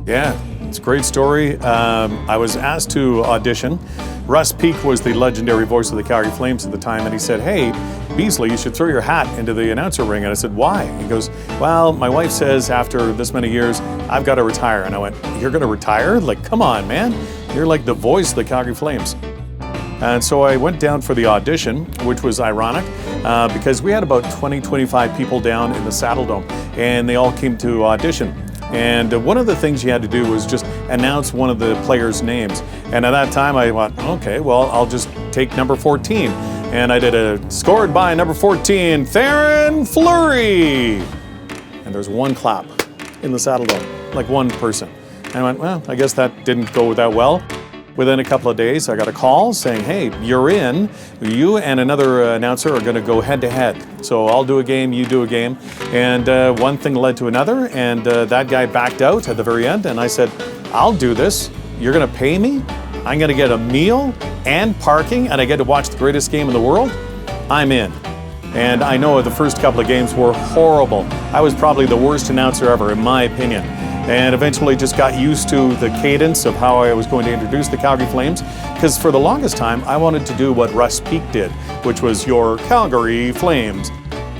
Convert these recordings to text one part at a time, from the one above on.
Yeah, it's a great story. I was asked to audition. Russ Peake was the legendary voice of the Calgary Flames at the time, and he said, "Hey, Beesley, you should throw your hat into the announcer ring." And I said, "Why?" He goes, "Well, my wife says after this many years, I've got to retire." And I went, "You're going to retire? Like, come on, man. You're like the voice of the Calgary Flames." And so I went down for the audition, which was ironic because we had about 25 people down in the Saddle Dome, and they all came to audition. And one of the things you had to do was just announce one of the players' names. And at that time I went, okay, well, I'll just take number 14. And I did a scored by number 14, Theron Fleury. And there's one clap in the Saddle Dome, like one person. And I went, well, I guess that didn't go that well. Within a couple of days, I got a call saying, hey, you're in. You and another announcer are going to go head-to-head. So I'll do a game, you do a game. And one thing led to another, and that guy backed out at the very end. And I said, I'll do this. You're going to pay me. I'm going to get a meal and parking, and I get to watch the greatest game in the world. I'm in. And I know the first couple of games were horrible. I was probably the worst announcer ever, in my opinion. And eventually just got used to the cadence of how I was going to introduce the Calgary Flames, because for the longest time I wanted to do what Russ Peake did, which was your Calgary Flames.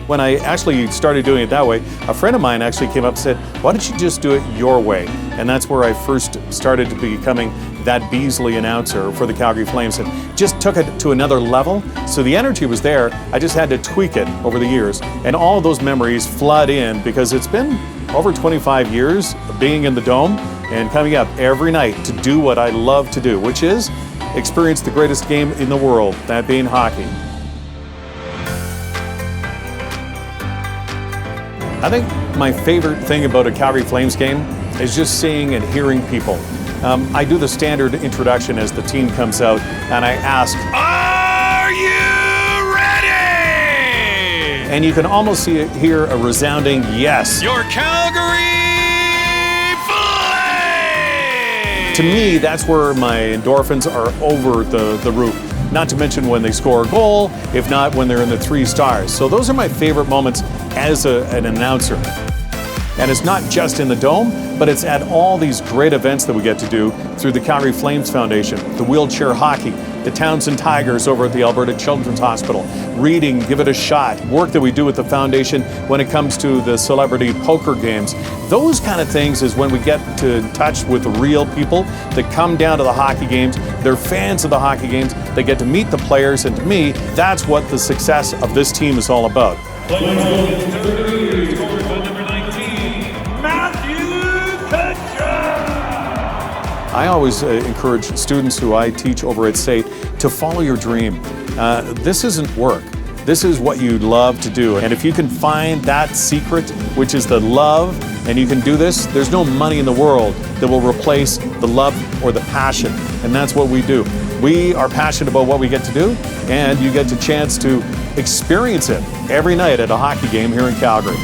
When I actually started doing it that way, a friend of mine actually came up and said, why don't you just do it your way? And that's where I first started to becoming that Beesley announcer for the Calgary Flames, and just took it to another level. So the energy was there, I just had to tweak it over the years. And all of those memories flood in because it's been over 25 years of being in the Dome and coming up every night to do what I love to do, which is experience the greatest game in the world, that being hockey. I think my favorite thing about a Calgary Flames game is just seeing and hearing people. I do the standard introduction as the team comes out, and I ask, "Are you ready?" And you can almost hear a resounding yes. Your Calgary Flames! To me, that's where my endorphins are over the roof. Not to mention when they score a goal, if not when they're in the 3 stars. So those are my favorite moments as an announcer. And it's not just in the Dome, but it's at all these great events that we get to do through the Calgary Flames Foundation, the wheelchair hockey, the Townsend Tigers over at the Alberta Children's Hospital, reading Give It a Shot, work that we do with the foundation when it comes to the celebrity poker games. Those kind of things is when we get to touch with the real people that come down to the hockey games. They're fans of the hockey games. They get to meet the players, and to me, that's what the success of this team is all about. I always encourage students who I teach over at SAIT to follow your dream. This isn't work. This is what you love to do. And if you can find that secret, which is the love, and you can do this, there's no money in the world that will replace the love or the passion. And that's what we do. We are passionate about what we get to do, and you get the chance to experience it every night at a hockey game here in Calgary.